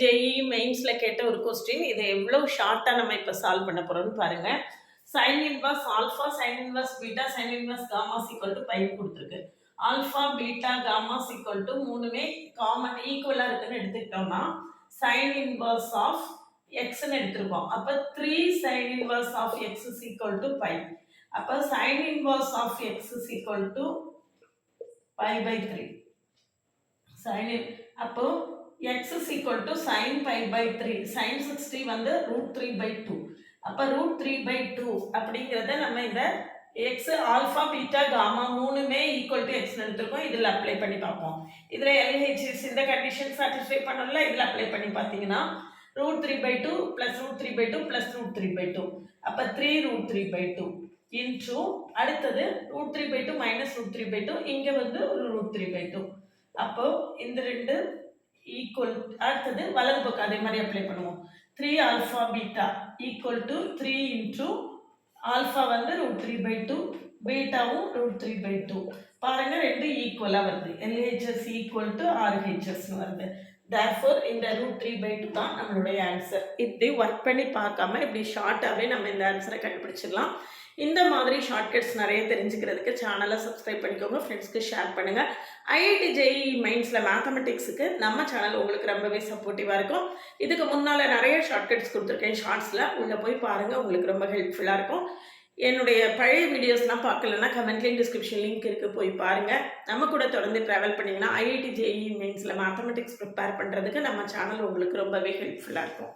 JE மெயின்ஸ்ல கேட்ட ஒரு question. இதை எவ்வளவு ஷார்ட்டா நம்ம இப்ப சால்வ் பண்ண போறோம்னு பாருங்க. sin inverse alpha, sin inverse beta, sin inverse gamma equal to pi கொடுத்துருக்கு. Alpha, beta, gamma equal to மூணுமே காமன் ஈக்குவலா இருக்குன்னு எடுத்துக்கிட்டோம்னா sin inverse of x ன்னு எடுத்திருக்கோம். அப்ப 3 sin inverse of x is equal to pi. அப்ப sin inverse of x is equal to pi by 3. sin அப்போ x is equal to sin pi by 3. sin 60 வந்து root 3 by 2. அப்ப root 3 by 2 அப்படிங்கிறத நம்ம இந்த x ஆல்பா பீட்டா காமா மூணுமே equal to x எடுத்துருக்கோம். இதில் அப்ளை பண்ணி பார்ப்போம். இதில் LHS இந்த கண்டிஷன் சாட்டிஸ்ஃபை பண்ணல. இதில் அப்ளை பண்ணி பார்த்தீங்கன்னா root 3 by 2 plus root 3 by 2 plus root 3 by 2. அப்போ 3 root 3 by 2 into அடுத்தது root 3 by 2 minus root 3 by 2. இங்கே வந்து ஒரு root 3 by 2. அப்போ இந்த ரெண்டு ஈக்குவல். அடுத்தது வலது பக்கம் அதே மாதிரி அப்ளை பண்ணுவோம். 3 alpha beta equal to 3 into alpha வந்து ரூட் 3 பை 2, பீட்டாவும் ரூட் 3 பை 2. பாருங்க ரெண்டு ஈக்குவலாக வருது. LHS ஈக்குவல் டு RHSன்னு வருது. தேர்ஃபோர் இந்த ரூட் 3 பை 2 தான் நம்மளுடைய ஆன்சர். இப்படி ஒர்க் பண்ணி பார்க்காம இப்படி ஷார்ட்டாகவே நம்ம இந்த ஆன்சரை கண்டுபிடிச்சிடலாம். இந்த மாதிரி ஷார்ட்கட்ஸ் நிறைய தெரிஞ்சுக்கிறதுக்கு சேனலை சப்ஸ்கிரைப் பண்ணிக்கோங்க, ஃப்ரெண்ட்ஸ்க்கு ஷேர் பண்ணுங்கள். ஐஐடி ஜேஇ மெயின்ஸில் மேத்தமெட்டிக்ஸுக்கு நம்ம சேனல் உங்களுக்கு ரொம்பவே சப்போர்ட்டிவாக இருக்கும். இதுக்கு முன்னால் நிறைய ஷார்ட்கட்ஸ் கொடுத்துருக்கேன் ஷார்ட்ஸில், உள்ளே போய் பாருங்கள், உங்களுக்கு ரொம்ப ஹெல்ப்ஃபுல்லாக இருக்கும். என்னுடைய பழைய வீடியோஸ்லாம் பார்க்கலன்னா கமெண்ட்லேயும் டிஸ்கிரிப்ஷன் லிங்க் இருக்குது, போய் பாருங்கள். நம்ம கூட தொடர்ந்து ட்ராவல் பண்ணிங்கன்னா ஐஐடி ஜேஇ மெயின்ஸில் மேத்தமெட்டிக்ஸ் ப்ரிப்பேர் பண்ணுறதுக்கு நம்ம சேனல் உங்களுக்கு ரொம்பவே ஹெல்ப்ஃபுல்லாக இருக்கும்.